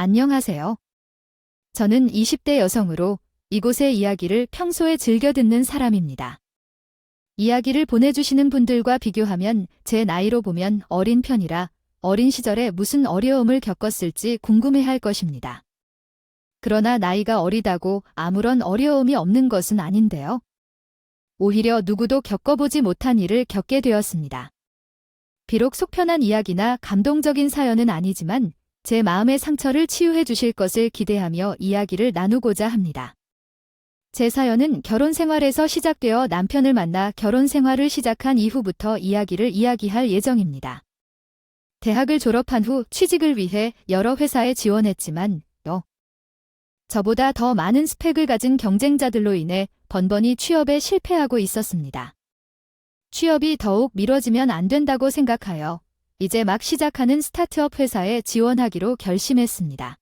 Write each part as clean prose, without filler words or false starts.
안녕하세요. 저는 20대 여성으로 이곳의 이야기를 평소에 즐겨 듣는 사람입니다. 이야기를 보내주시는 분들과 비교하면 제 나이로 보면 어린 편이라 어린 시절에 무슨 어려움을 겪었을지 궁금해할 것입니다. 그러나 나이가 어리다고 아무런 어려움이 없는 것은 아닌데요. 오히려 누구도 겪어보지 못한 일을 겪게 되었습니다. 비록 속편한 이야기나 감동적인 사연은 아니지만 제 마음의 상처를 치유해 주실 것을 기대하며 이야기를 나누고자 합니다. 제 사연은 결혼 생활에서 시작되어 남편을 만나 결혼 생활을 시작한 이후부터 이야기를 이야기할 예정입니다. 대학을 졸업한 후 취직을 위해 여러 회사에 지원했지만 저보다 더 많은 스펙을 가진 경쟁자들로 인해 번번이 취업에 실패하고 있었습니다. 취업이 더욱 미뤄지면 안 된다고 생각하여 이제 막 시작하는 스타트업 회사에 지원하기로 결심했습니다.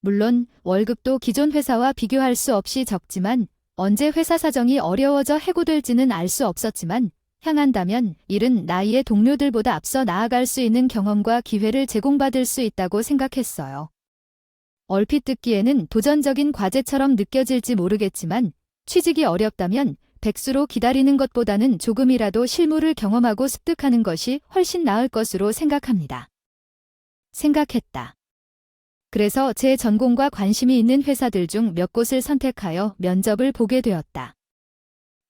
물론 월급도 기존 회사와 비교할 수 없이 적지만 언제 회사 사정이 어려워져 해고될지는 알 수 없었지만 향한다면 일은 나이의 동료들보다 앞서 나아갈 수 있는 경험과 기회를 제공받을 수 있다고 생각했어요. 얼핏 듣기에는 도전적인 과제처럼 느껴질지 모르겠지만 취직이 어렵다면 백수로 기다리는 것보다는 조금이라도 실무를 경험하고 습득하는 것이 훨씬 나을 것으로 생각했다. 그래서 제 전공과 관심이 있는 회사들 중 몇 곳을 선택하여 면접을 보게 되었다.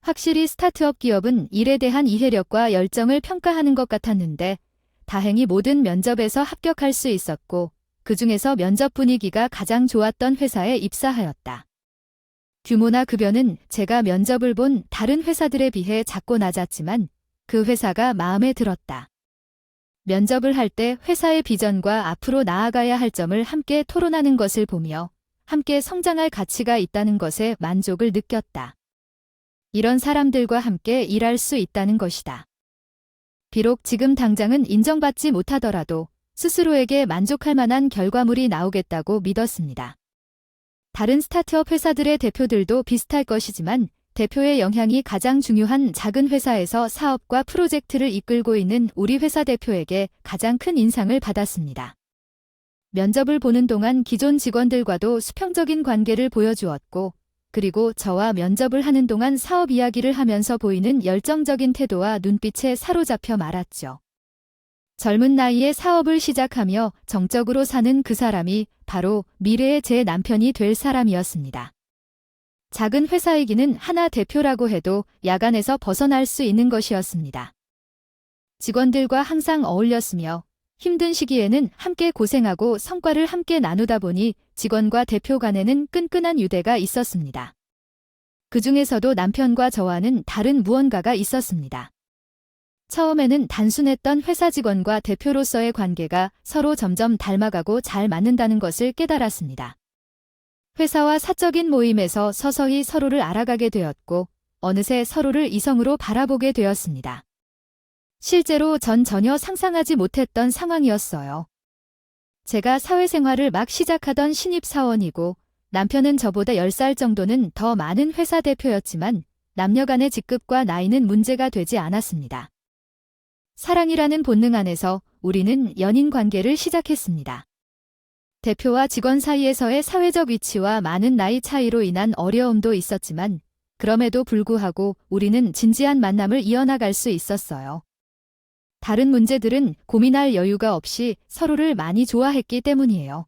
확실히 스타트업 기업은 일에 대한 이해력과 열정을 평가하는 것 같았는데 다행히 모든 면접에서 합격할 수 있었고 그 중에서 면접 분위기가 가장 좋았던 회사에 입사하였다. 규모나 급여는 제가 면접을 본 다른 회사들에 비해 작고 낮았지만 그 회사가 마음에 들었다. 면접을 할 때 회사의 비전과 앞으로 나아가야 할 점을 함께 토론하는 것을 보며 함께 성장할 가치가 있다는 것에 만족을 느꼈다. 이런 사람들과 함께 일할 수 있다는 것이다. 비록 지금 당장은 인정받지 못하더라도 스스로에게 만족할 만한 결과물이 나오겠다고 믿었습니다. 다른 스타트업 회사들의 대표들도 비슷할 것이지만 대표의 영향이 가장 중요한 작은 회사에서 사업과 프로젝트를 이끌고 있는 우리 회사 대표에게 가장 큰 인상을 받았습니다. 면접을 보는 동안 기존 직원들과도 수평적인 관계를 보여주었고 그리고 저와 면접을 하는 동안 사업 이야기를 하면서 보이는 열정적인 태도와 눈빛에 사로잡혀 말았죠. 젊은 나이에 사업을 시작하며 정적으로 사는 그 사람이 바로 미래의 제 남편이 될 사람이었습니다. 작은 회사이기는 하나 대표라고 해도 야간에서 벗어날 수 있는 것이었습니다. 직원들과 항상 어울렸으며 힘든 시기에는 함께 고생하고 성과를 함께 나누다 보니 직원과 대표 간에는 끈끈한 유대가 있었습니다. 그 중에서도 남편과 저와는 다른 무언가가 있었습니다. 처음에는 단순했던 회사 직원과 대표로서의 관계가 서로 점점 닮아가고 잘 맞는다는 것을 깨달았습니다. 회사와 사적인 모임에서 서서히 서로를 알아가게 되었고 어느새 서로를 이성으로 바라보게 되었습니다. 실제로 전 전혀 상상하지 못했던 상황이었어요. 제가 사회생활을 막 시작하던 신입사원이고 남편은 저보다 10살 정도는 더 많은 회사 대표였지만 남녀 간의 직급과 나이는 문제가 되지 않았습니다. 사랑이라는 본능 안에서 우리는 연인 관계를 시작했습니다. 대표와 직원 사이에서의 사회적 위치와 많은 나이 차이로 인한 어려움도 있었지만 그럼에도 불구하고 우리는 진지한 만남을 이어나갈 수 있었어요. 다른 문제들은 고민할 여유가 없이 서로를 많이 좋아했기 때문이에요.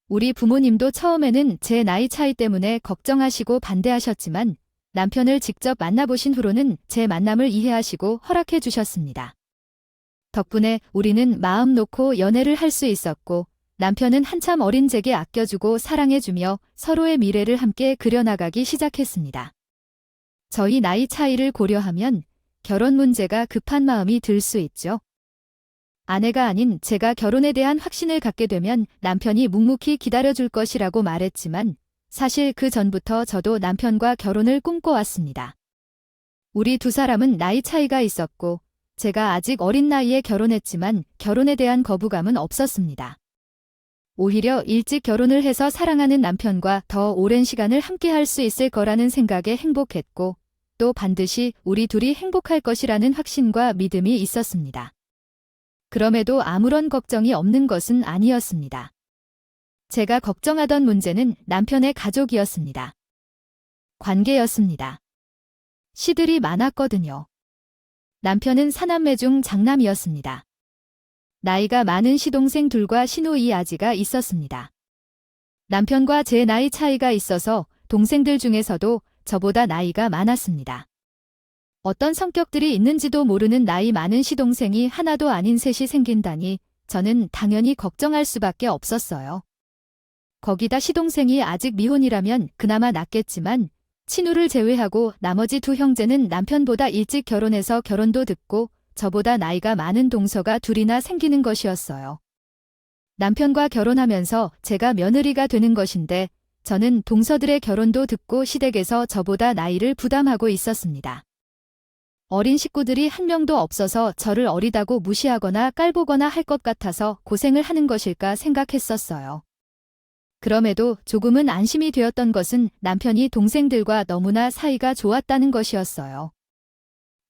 우리 부모님도 처음에는 제 나이 차이 때문에 걱정하시고 반대하셨지만 남편을 직접 만나보신 후로는 제 만남을 이해하시고 허락해 주셨습니다. 덕분에 우리는 마음 놓고 연애를 할 수 있었고 남편은 한참 어린 제게 아껴주고 사랑해주며 서로의 미래를 함께 그려나가기 시작했습니다. 저희 나이 차이를 고려하면 결혼 문제가 급한 마음이 들 수 있죠. 아내가 아닌 제가 결혼에 대한 확신을 갖게 되면 남편이 묵묵히 기다려줄 것이라고 말했지만 사실 그 전부터 저도 남편과 결혼을 꿈꿔왔습니다. 우리 두 사람은 나이 차이가 있었고 제가 아직 어린 나이에 결혼했지만 결혼에 대한 거부감은 없었습니다. 오히려 일찍 결혼을 해서 사랑하는 남편과 더 오랜 시간을 함께 할 수 있을 거라는 생각에 행복했고 또 반드시 우리 둘이 행복할 것이라는 확신과 믿음이 있었습니다. 그럼에도 아무런 걱정이 없는 것은 아니었습니다. 제가 걱정하던 문제는 남편의 가족이었습니다. 관계였습니다. 시들이 많았거든요. 남편은 사남매 중 장남이었습니다. 나이가 많은 시동생 둘과 시누이 아지가 있었습니다. 남편과 제 나이 차이가 있어서 동생들 중에서도 저보다 나이가 많았습니다. 어떤 성격들이 있는지도 모르는 나이 많은 시동생이 하나도 아닌 셋이 생긴다니 저는 당연히 걱정할 수밖에 없었어요. 거기다 시동생이 아직 미혼이라면 그나마 낫겠지만 친우를 제외하고 나머지 두 형제는 남편보다 일찍 결혼해서 결혼도 늦고 저보다 나이가 많은 동서가 둘이나 생기는 것이었어요. 남편과 결혼하면서 제가 며느리가 되는 것인데 저는 동서들의 결혼도 듣고 시댁에서 저보다 나이를 부담하고 있었습니다. 어린 식구들이 한 명도 없어서 저를 어리다고 무시하거나 깔보거나 할 것 같아서 고생을 하는 것일까 생각했었어요. 그럼에도 조금은 안심이 되었던 것은 남편이 동생들과 너무나 사이가 좋았다는 것이었어요.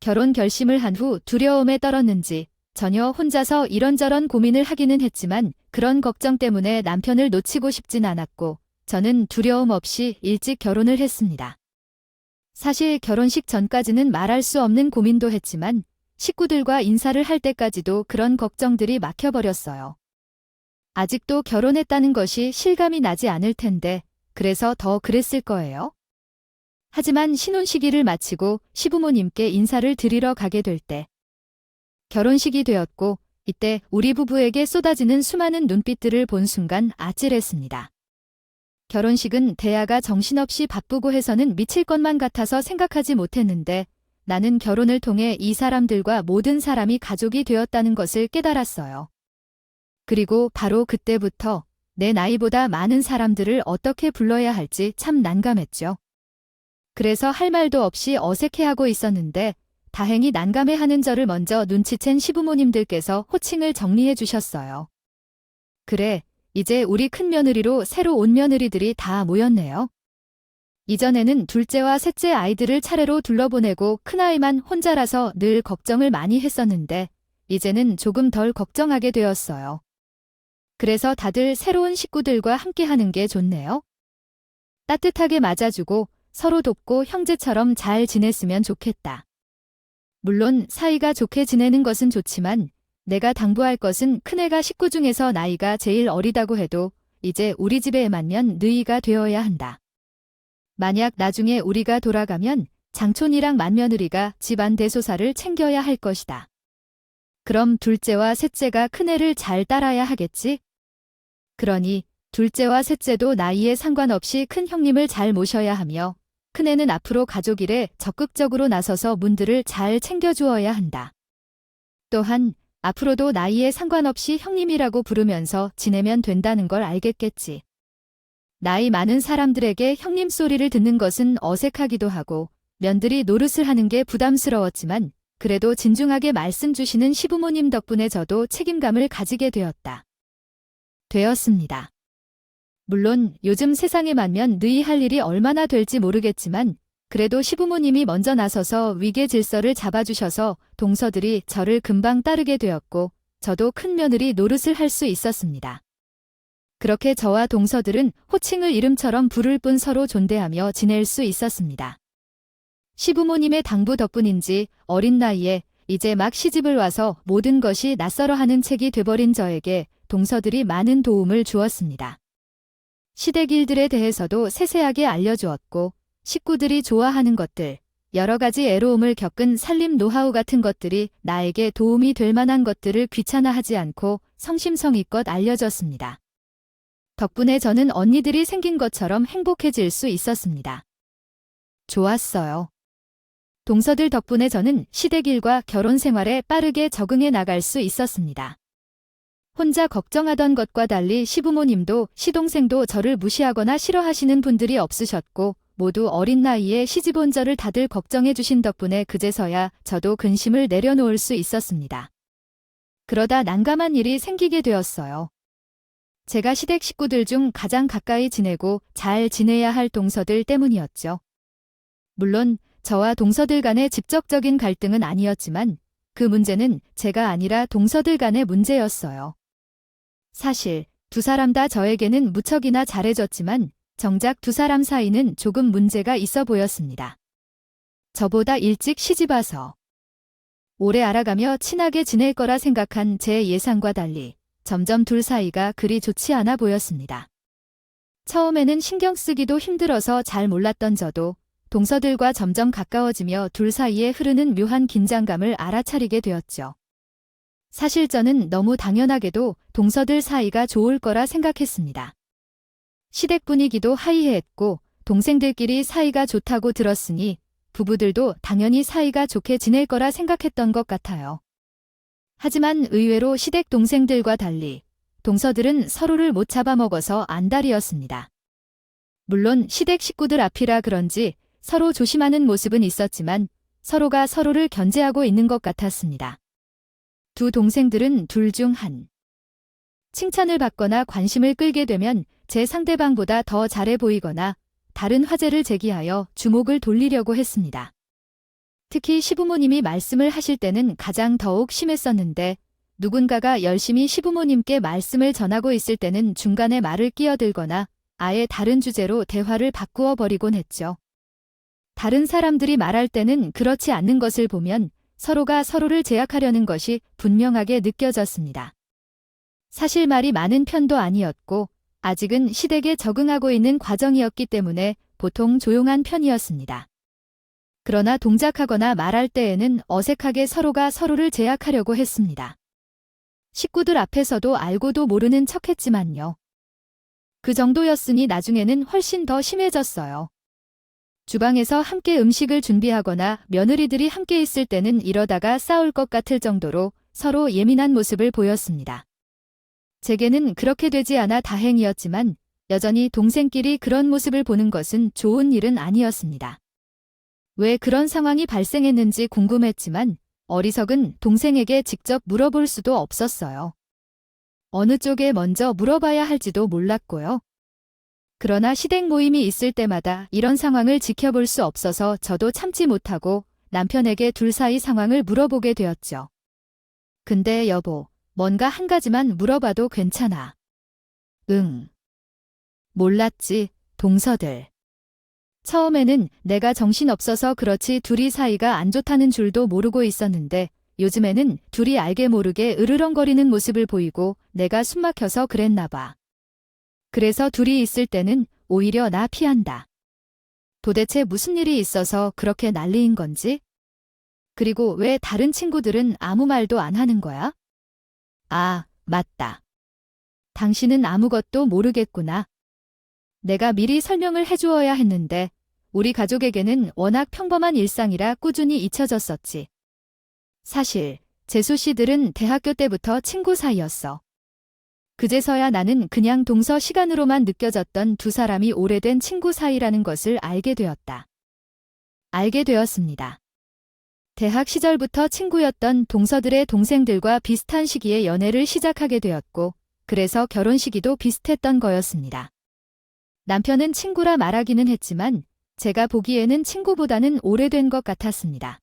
결혼 결심을 한 후 두려움에 떨었는지 전혀 혼자서 이런저런 고민을 하기는 했지만 그런 걱정 때문에 남편을 놓치고 싶진 않았고 저는 두려움 없이 일찍 결혼을 했습니다. 사실 결혼식 전까지는 말할 수 없는 고민도 했지만 식구들과 인사를 할 때까지도 그런 걱정들이 막혀버렸어요. 아직도 결혼했다는 것이 실감이 나지 않을 텐데 그래서 더 그랬을 거예요. 하지만 신혼시기를 마치고 시부모님께 인사를 드리러 가게 될 때 결혼식이 되었고 이때 우리 부부에게 쏟아지는 수많은 눈빛들을 본 순간 아찔했습니다. 결혼식은 대야가 정신없이 바쁘고 해서는 미칠 것만 같아서 생각하지 못했는데 나는 결혼을 통해 이 사람들과 모든 사람이 가족이 되었다는 것을 깨달았어요. 그리고 바로 그때부터 내 나이보다 많은 사람들을 어떻게 불러야 할지 참 난감했죠. 그래서 할 말도 없이 어색해하고 있었는데 다행히 난감해하는 저를 먼저 눈치챈 시부모님들께서 호칭을 정리해 주셨어요. 그래, 이제 우리 큰며느리로 새로 온 며느리들이 다 모였네요. 이전에는 둘째와 셋째 아이들을 차례로 둘러보내고 큰아이만 혼자라서 늘 걱정을 많이 했었는데 이제는 조금 덜 걱정하게 되었어요. 그래서 다들 새로운 식구들과 함께하는 게 좋네요. 따뜻하게 맞아주고 서로 돕고 형제처럼 잘 지냈으면 좋겠다. 물론 사이가 좋게 지내는 것은 좋지만 내가 당부할 것은 큰애가 식구 중에서 나이가 제일 어리다고 해도 이제 우리 집에 맞면 느이가 되어야 한다. 만약 나중에 우리가 돌아가면 장촌이랑 맏며느리가 집안 대소사를 챙겨야 할 것이다. 그럼 둘째와 셋째가 큰애를 잘 따라야 하겠지? 그러니 둘째와 셋째도 나이에 상관없이 큰 형님을 잘 모셔야 하며 큰애는 앞으로 가족 일에 적극적으로 나서서 문들을 잘 챙겨주어야 한다. 또한 앞으로도 나이에 상관없이 형님이라고 부르면서 지내면 된다는 걸 알겠겠지. 나이 많은 사람들에게 형님 소리를 듣는 것은 어색하기도 하고 며느리 노릇을 하는 게 부담스러웠지만 그래도 진중하게 말씀 주시는 시부모님 덕분에 저도 책임감을 가지게 되었습니다. 물론 요즘 세상에 맞면 느이 할 일이 얼마나 될지 모르겠지만 그래도 시부모님이 먼저 나서서 위계 질서를 잡아주셔서 동서들이 저를 금방 따르게 되었고 저도 큰 며느리 노릇을 할 수 있었습니다. 그렇게 저와 동서들은 호칭을 이름처럼 부를 뿐 서로 존대하며 지낼 수 있었습니다. 시부모님의 당부 덕분인지 어린 나이에 이제 막 시집을 와서 모든 것이 낯설어 하는 책이 돼버린 저에게 동서들이 많은 도움을 주었습니다. 시댁 일들에 대해서도 세세하게 알려주었고 식구들이 좋아하는 것들, 여러 가지 애로움을 겪은 살림 노하우 같은 것들이 나에게 도움이 될 만한 것들을 귀찮아하지 않고 성심성의껏 알려줬습니다. 덕분에 저는 언니들이 생긴 것처럼 행복해질 수 있었습니다. 좋았어요. 동서들 덕분에 저는 시댁 일과 결혼 생활에 빠르게 적응해 나갈 수 있었습니다. 혼자 걱정하던 것과 달리 시부모님도 시동생도 저를 무시하거나 싫어하시는 분들이 없으셨고 모두 어린 나이에 시집 온 저를 다들 걱정해 주신 덕분에 그제서야 저도 근심을 내려놓을 수 있었습니다. 그러다 난감한 일이 생기게 되었어요. 제가 시댁 식구들 중 가장 가까이 지내고 잘 지내야 할 동서들 때문이었죠. 물론 저와 동서들 간의 직접적인 갈등은 아니었지만 그 문제는 제가 아니라 동서들 간의 문제였어요. 사실 두 사람 다 저에게는 무척이나 잘해줬지만 정작 두 사람 사이는 조금 문제가 있어 보였습니다. 저보다 일찍 시집와서 오래 알아가며 친하게 지낼 거라 생각한 제 예상과 달리 점점 둘 사이가 그리 좋지 않아 보였습니다. 처음에는 신경 쓰기도 힘들어서 잘 몰랐던 저도 동서들과 점점 가까워지며 둘 사이에 흐르는 묘한 긴장감을 알아차리게 되었죠. 사실 저는 너무 당연하게도 동서들 사이가 좋을 거라 생각했습니다. 시댁 분위기도 하이해했고 동생들끼리 사이가 좋다고 들었으니 부부들도 당연히 사이가 좋게 지낼 거라 생각했던 것 같아요. 하지만 의외로 시댁 동생들과 달리 동서들은 서로를 못 잡아먹어서 안달이었습니다. 물론 시댁 식구들 앞이라 그런지 서로 조심하는 모습은 있었지만 서로가 서로를 견제하고 있는 것 같았습니다. 두 동생들은 둘 중 한. 칭찬을 받거나 관심을 끌게 되면 제 상대방보다 더 잘해 보이거나 다른 화제를 제기하여 주목을 돌리려고 했습니다. 특히 시부모님이 말씀을 하실 때는 가장 더욱 심했었는데 누군가가 열심히 시부모님께 말씀을 전하고 있을 때는 중간에 말을 끼어들거나 아예 다른 주제로 대화를 바꾸어 버리곤 했죠. 다른 사람들이 말할 때는 그렇지 않는 것을 보면 서로가 서로를 제약하려는 것이 분명하게 느껴졌습니다. 사실 말이 많은 편도 아니었고 아직은 시댁에 적응하고 있는 과정이었기 때문에 보통 조용한 편이었습니다. 그러나 동작하거나 말할 때에는 어색하게 서로가 서로를 제약하려고 했습니다. 식구들 앞에서도 알고도 모르는 척했지만요. 그 정도였으니 나중에는 훨씬 더 심해졌어요. 주방에서 함께 음식을 준비하거나 며느리들이 함께 있을 때는 이러다가 싸울 것 같을 정도로 서로 예민한 모습을 보였습니다. 제게는 그렇게 되지 않아 다행이었지만 여전히 동생끼리 그런 모습을 보는 것은 좋은 일은 아니었습니다. 왜 그런 상황이 발생했는지 궁금했지만 어리석은 동생에게 직접 물어볼 수도 없었어요. 어느 쪽에 먼저 물어봐야 할지도 몰랐고요. 그러나 시댁 모임이 있을 때마다 이런 상황을 지켜볼 수 없어서 저도 참지 못하고 남편에게 둘 사이 상황을 물어보게 되었죠. 근데 여보, 뭔가 한 가지만 물어봐도 괜찮아. 응. 몰랐지, 동서들. 처음에는 내가 정신없어서 그렇지 둘이 사이가 안 좋다는 줄도 모르고 있었는데 요즘에는 둘이 알게 모르게 으르렁거리는 모습을 보이고 내가 숨막혀서 그랬나 봐. 그래서 둘이 있을 때는 오히려 나 피한다. 도대체 무슨 일이 있어서 그렇게 난리인 건지? 그리고 왜 다른 친구들은 아무 말도 안 하는 거야? 아, 맞다. 당신은 아무것도 모르겠구나. 내가 미리 설명을 해주어야 했는데 우리 가족에게는 워낙 평범한 일상이라 꾸준히 잊혀졌었지. 사실 재수 씨들은 대학교 때부터 친구 사이였어. 그제서야 나는 그냥 동서 시간으로만 느껴졌던 두 사람이 오래된 친구 사이라는 것을 알게 되었다. 알게 되었습니다. 대학 시절부터 친구였던 동서들의 동생들과 비슷한 시기에 연애를 시작하게 되었고 그래서 결혼 시기도 비슷했던 거였습니다. 남편은 친구라 말하기는 했지만 제가 보기에는 친구보다는 오래된 것 같았습니다.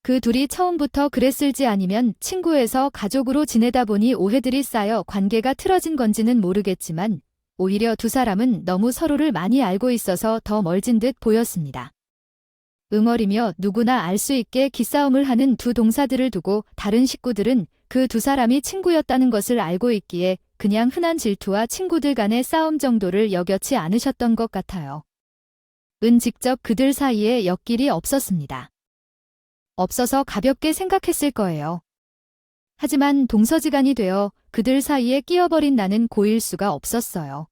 그 둘이 처음부터 그랬을지 아니면 친구에서 가족으로 지내다 보니 오해들이 쌓여 관계가 틀어진 건지는 모르겠지만 오히려 두 사람은 너무 서로를 많이 알고 있어서 더 멀진 듯 보였습니다. 응어리며 누구나 알 수 있게 기싸움을 하는 두 동사들을 두고 다른 식구들은 그 두 사람이 친구였다는 것을 알고 있기에 그냥 흔한 질투와 친구들 간의 싸움 정도를 여겨치 않으셨던 것 같아요. 직접 그들 사이에 엮일이 없었습니다. 없어서 가볍게 생각했을 거예요. 하지만 동서지간이 되어 그들 사이에 끼어버린 나는 고일 수가 없었어요.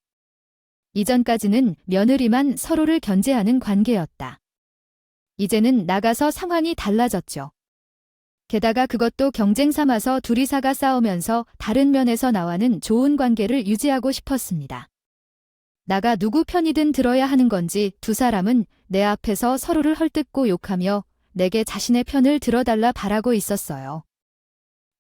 이전까지는 며느리만 서로를 견제하는 관계였다. 이제는 나가서 상황이 달라졌죠. 게다가 그것도 경쟁 삼아서 둘이사가 싸우면서 다른 면에서 나와는 좋은 관계를 유지하고 싶었습니다. 나가 누구 편이든 들어야 하는 건지 두 사람은 내 앞에서 서로를 헐뜯고 욕하며 내게 자신의 편을 들어달라 바라고 있었어요.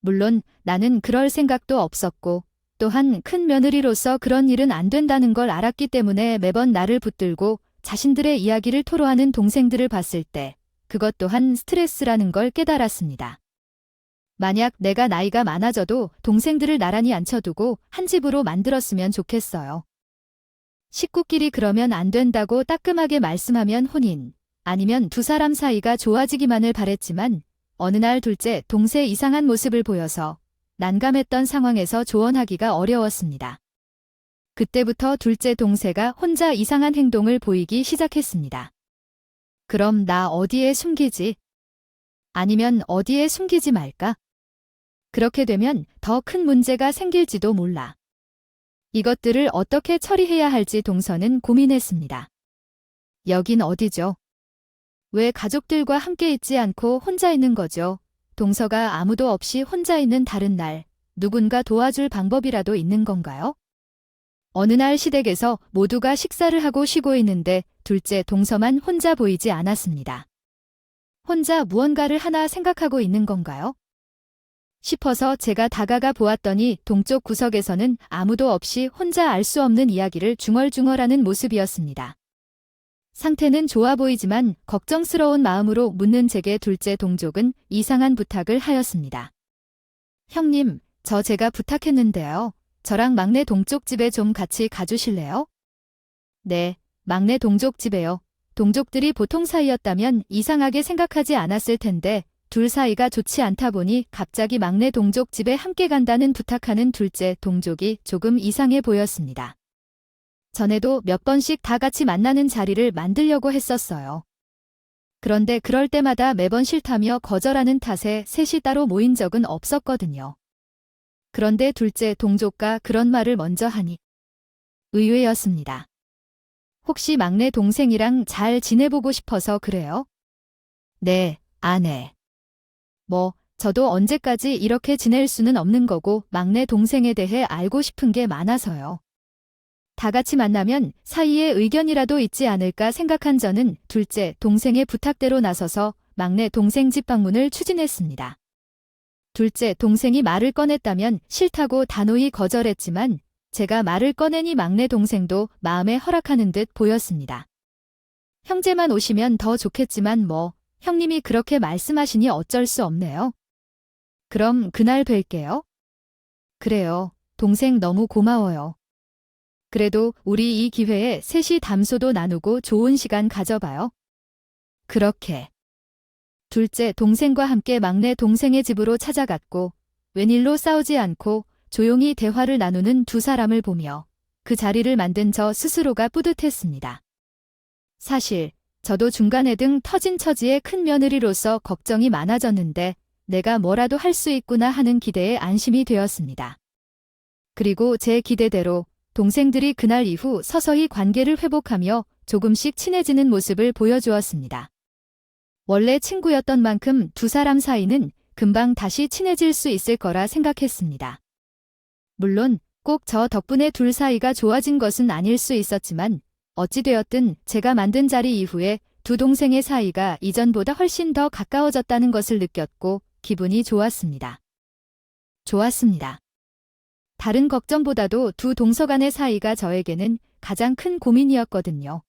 물론 나는 그럴 생각도 없었고 또한 큰 며느리로서 그런 일은 안 된다는 걸 알았기 때문에 매번 나를 붙들고 자신들의 이야기를 토로하는 동생들을 봤을 때 그것 또한 스트레스라는 걸 깨달았습니다. 만약 내가 나이가 많아져도 동생들을 나란히 앉혀두고 한 집으로 만들었으면 좋겠어요. 식구끼리 그러면 안 된다고 따끔하게 말씀하면 혼인, 아니면 두 사람 사이가 좋아지기만을 바랬지만 어느 날 둘째 동생 이상한 모습을 보여서 난감했던 상황에서 조언하기가 어려웠습니다. 그때부터 둘째 동생가 혼자 이상한 행동을 보이기 시작했습니다. 그럼 나 어디에 숨기지? 아니면 어디에 숨기지 말까? 그렇게 되면 더 큰 문제가 생길지도 몰라. 이것들을 어떻게 처리해야 할지 동서는 고민했습니다. 여긴 어디죠? 왜 가족들과 함께 있지 않고 혼자 있는 거죠? 동서가 아무도 없이 혼자 있는 다른 날, 누군가 도와줄 방법이라도 있는 건가요? 어느 날 시댁에서 모두가 식사를 하고 쉬고 있는데 둘째 동서만 혼자 보이지 않았습니다. 혼자 무언가를 하나 생각하고 있는 건가요? 싶어서 제가 다가가 보았더니 동쪽 구석에서는 아무도 없이 혼자 알 수 없는 이야기를 중얼중얼하는 모습이었습니다. 상태는 좋아 보이지만 걱정스러운 마음으로 묻는 제게 둘째 동족은 이상한 부탁을 하였습니다. 형님, 제가 부탁했는데요. 저랑 막내 동쪽 집에 좀 같이 가주실래요? 네, 막내 동족 집에요. 동족들이 보통 사이였다면 이상하게 생각하지 않았을 텐데 둘 사이가 좋지 않다 보니 갑자기 막내 동족 집에 함께 간다는 부탁하는 둘째 동족이 조금 이상해 보였습니다. 전에도 몇 번씩 다 같이 만나는 자리를 만들려고 했었어요. 그런데 그럴 때마다 매번 싫다며 거절하는 탓에 셋이 따로 모인 적은 없었거든요. 그런데 둘째 동족가 그런 말을 먼저 하니 의외였습니다. 혹시 막내 동생이랑 잘 지내보고 싶어서 그래요? 네, 아내. 저도 언제까지 이렇게 지낼 수는 없는 거고 막내 동생에 대해 알고 싶은 게 많아서요. 다 같이 만나면 사이에 의견이라도 있지 않을까 생각한 저는 둘째 동생의 부탁대로 나서서 막내 동생 집 방문을 추진했습니다. 둘째 동생이 말을 꺼냈다면 싫다고 단호히 거절했지만 제가 말을 꺼내니 막내 동생도 마음에 허락하는 듯 보였습니다. 형제만 오시면 더 좋겠지만 형님이 그렇게 말씀하시니 어쩔 수 없네요. 그럼 그날 뵐게요. 그래요. 동생 너무 고마워요. 그래도 우리 이 기회에 셋이 담소도 나누고 좋은 시간 가져봐요. 그렇게. 둘째 동생과 함께 막내 동생의 집으로 찾아갔고 웬일로 싸우지 않고 조용히 대화를 나누는 두 사람을 보며 그 자리를 만든 저 스스로가 뿌듯했습니다. 사실 저도 중간에 등 터진 처지의 큰 며느리로서 걱정이 많아졌는데 내가 뭐라도 할 수 있구나 하는 기대에 안심이 되었습니다. 그리고 제 기대대로 동생들이 그날 이후 서서히 관계를 회복하며 조금씩 친해지는 모습을 보여주었습니다. 원래 친구였던 만큼 두 사람 사이는 금방 다시 친해질 수 있을 거라 생각했습니다. 물론 꼭 저 덕분에 둘 사이가 좋아진 것은 아닐 수 있었지만 어찌되었든 제가 만든 자리 이후에 두 동생의 사이가 이전보다 훨씬 더 가까워졌다는 것을 느꼈고 기분이 좋았습니다. 다른 걱정보다도 두 동서 간의 사이가 저에게는 가장 큰 고민이었거든요.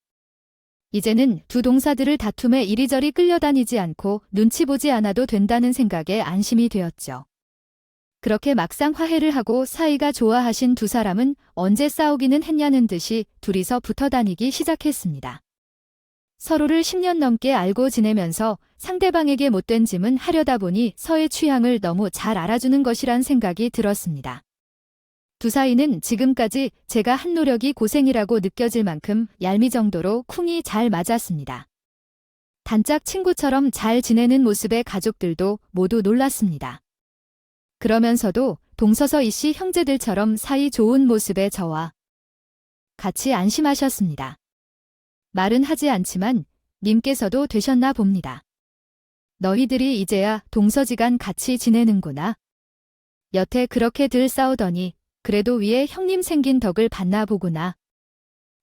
이제는 두 동사들을 다툼에 이리저리 끌려다니지 않고 눈치 보지 않아도 된다는 생각에 안심이 되었죠. 그렇게 막상 화해를 하고 사이가 좋아하신 두 사람은 언제 싸우기는 했냐는 듯이 둘이서 붙어 다니기 시작했습니다. 서로를 10년 넘게 알고 지내면서 상대방에게 못된 짐은 하려다 보니 서의 취향을 너무 잘 알아주는 것이란 생각이 들었습니다. 두 사이는 지금까지 제가 한 노력이 고생이라고 느껴질 만큼 얄미 정도로 쿵이 잘 맞았습니다. 단짝 친구처럼 잘 지내는 모습에 가족들도 모두 놀랐습니다. 그러면서도 동서서 이씨 형제들처럼 사이 좋은 모습에 저와 같이 안심하셨습니다. 말은 하지 않지만 님께서도 되셨나 봅니다. 너희들이 이제야 동서지간 같이 지내는구나. 여태 그렇게 들 싸우더니 그래도 위에 형님 생긴 덕을 봤나 보구나.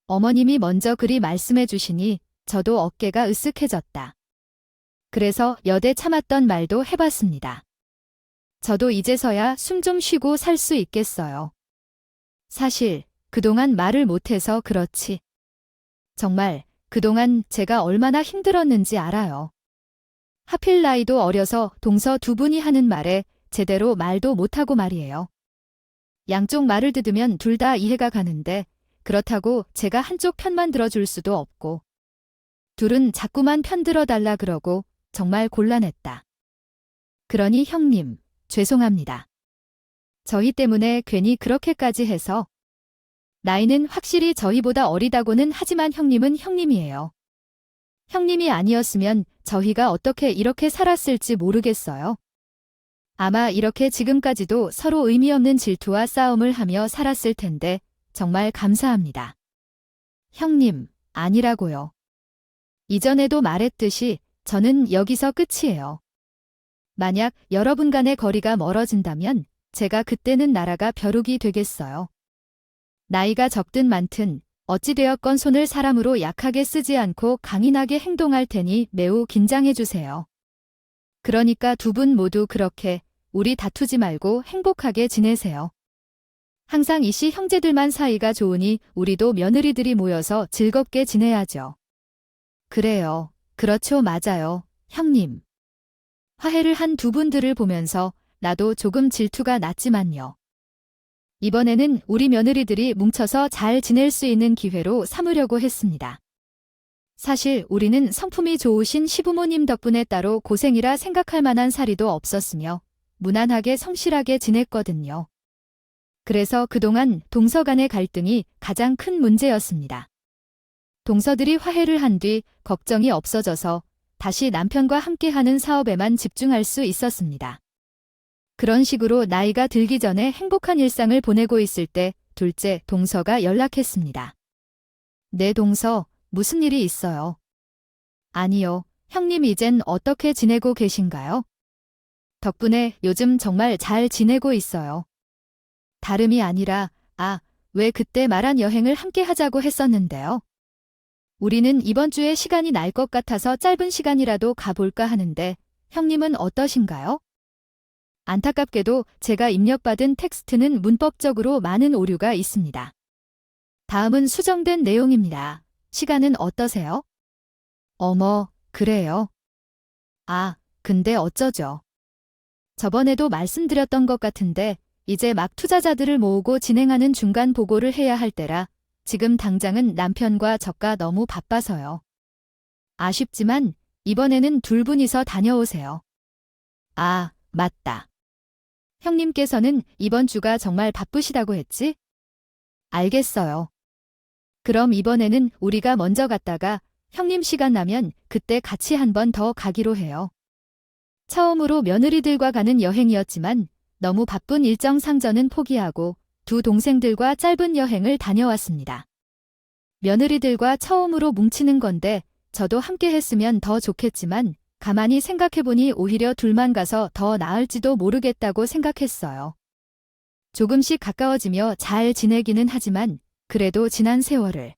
어머님이 먼저 그리 말씀해 주시니 저도 어깨가 으쓱해졌다. 그래서 여대 참았던 말도 해봤습니다. 저도 이제서야 숨 좀 쉬고 살 수 있겠어요. 사실 그동안 말을 못해서 그렇지. 정말 그동안 제가 얼마나 힘들었는지 알아요. 하필 나이도 어려서 동서 두 분이 하는 말에 제대로 말도 못하고 말이에요. 양쪽 말을 듣으면 둘 다 이해가 가는데 그렇다고 제가 한쪽 편만 들어줄 수도 없고 둘은 자꾸만 편들어 달라 그러고 정말 곤란했다. 그러니 형님, 죄송합니다. 저희 때문에 괜히 그렇게까지 해서 나이는 확실히 저희보다 어리다고는 하지만 형님은 형님이에요. 형님이 아니었으면 저희가 어떻게 이렇게 살았을지 모르겠어요. 아마 이렇게 지금까지도 서로 의미 없는 질투와 싸움을 하며 살았을 텐데 정말 감사합니다. 형님, 아니라고요. 이전에도 말했듯이 저는 여기서 끝이에요. 만약 여러분 간의 거리가 멀어진다면 제가 그때는 나라가 벼룩이 되겠어요. 나이가 적든 많든 어찌되었건 손을 사람으로 약하게 쓰지 않고 강인하게 행동할 테니 매우 긴장해 주세요. 그러니까 두 분 모두 그렇게 우리 다투지 말고 행복하게 지내세요. 항상 이씨 형제들만 사이가 좋으니 우리도 며느리들이 모여서 즐겁게 지내야죠. 그래요. 그렇죠. 맞아요. 형님. 화해를 한 두 분들을 보면서 나도 조금 질투가 났지만요. 이번에는 우리 며느리들이 뭉쳐서 잘 지낼 수 있는 기회로 삼으려고 했습니다. 사실 우리는 성품이 좋으신 시부모님 덕분에 따로 고생이라 생각할 만한 사리도 없었으며 무난하게 성실하게 지냈거든요. 그래서 그동안 동서 간의 갈등이 가장 큰 문제였습니다. 동서들이 화해를 한 뒤 걱정이 없어져서 다시 남편과 함께하는 사업에만 집중할 수 있었습니다. 그런 식으로 나이가 들기 전에 행복한 일상을 보내고 있을 때 둘째 동서가 연락했습니다. 네, 동서, 무슨 일이 있어요? 아니요, 형님 이젠 어떻게 지내고 계신가요? 덕분에 요즘 정말 잘 지내고 있어요. 다름이 아니라, 왜 그때 말한 여행을 함께 하자고 했었는데요. 우리는 이번 주에 시간이 날 것 같아서 짧은 시간이라도 가볼까 하는데 형님은 어떠신가요? 안타깝게도 제가 입력받은 텍스트는 문법적으로 많은 오류가 있습니다. 다음은 수정된 내용입니다. 시간은 어떠세요? 어머, 그래요? 근데 어쩌죠? 저번에도 말씀드렸던 것 같은데 이제 막 투자자들을 모으고 진행하는 중간 보고를 해야 할 때라 지금 당장은 남편과 저가 너무 바빠서요. 아쉽지만 이번에는 둘 분이서 다녀오세요. 맞다. 형님께서는 이번 주가 정말 바쁘시다고 했지? 알겠어요. 그럼 이번에는 우리가 먼저 갔다가 형님 시간 나면 그때 같이 한 번 더 가기로 해요. 처음으로 며느리들과 가는 여행이었지만 너무 바쁜 일정 상전은 포기하고 두 동생들과 짧은 여행을 다녀왔습니다. 며느리들과 처음으로 뭉치는 건데 저도 함께 했으면 더 좋겠지만 가만히 생각해보니 오히려 둘만 가서 더 나을지도 모르겠다고 생각했어요. 조금씩 가까워지며 잘 지내기는 하지만 그래도 지난 세월을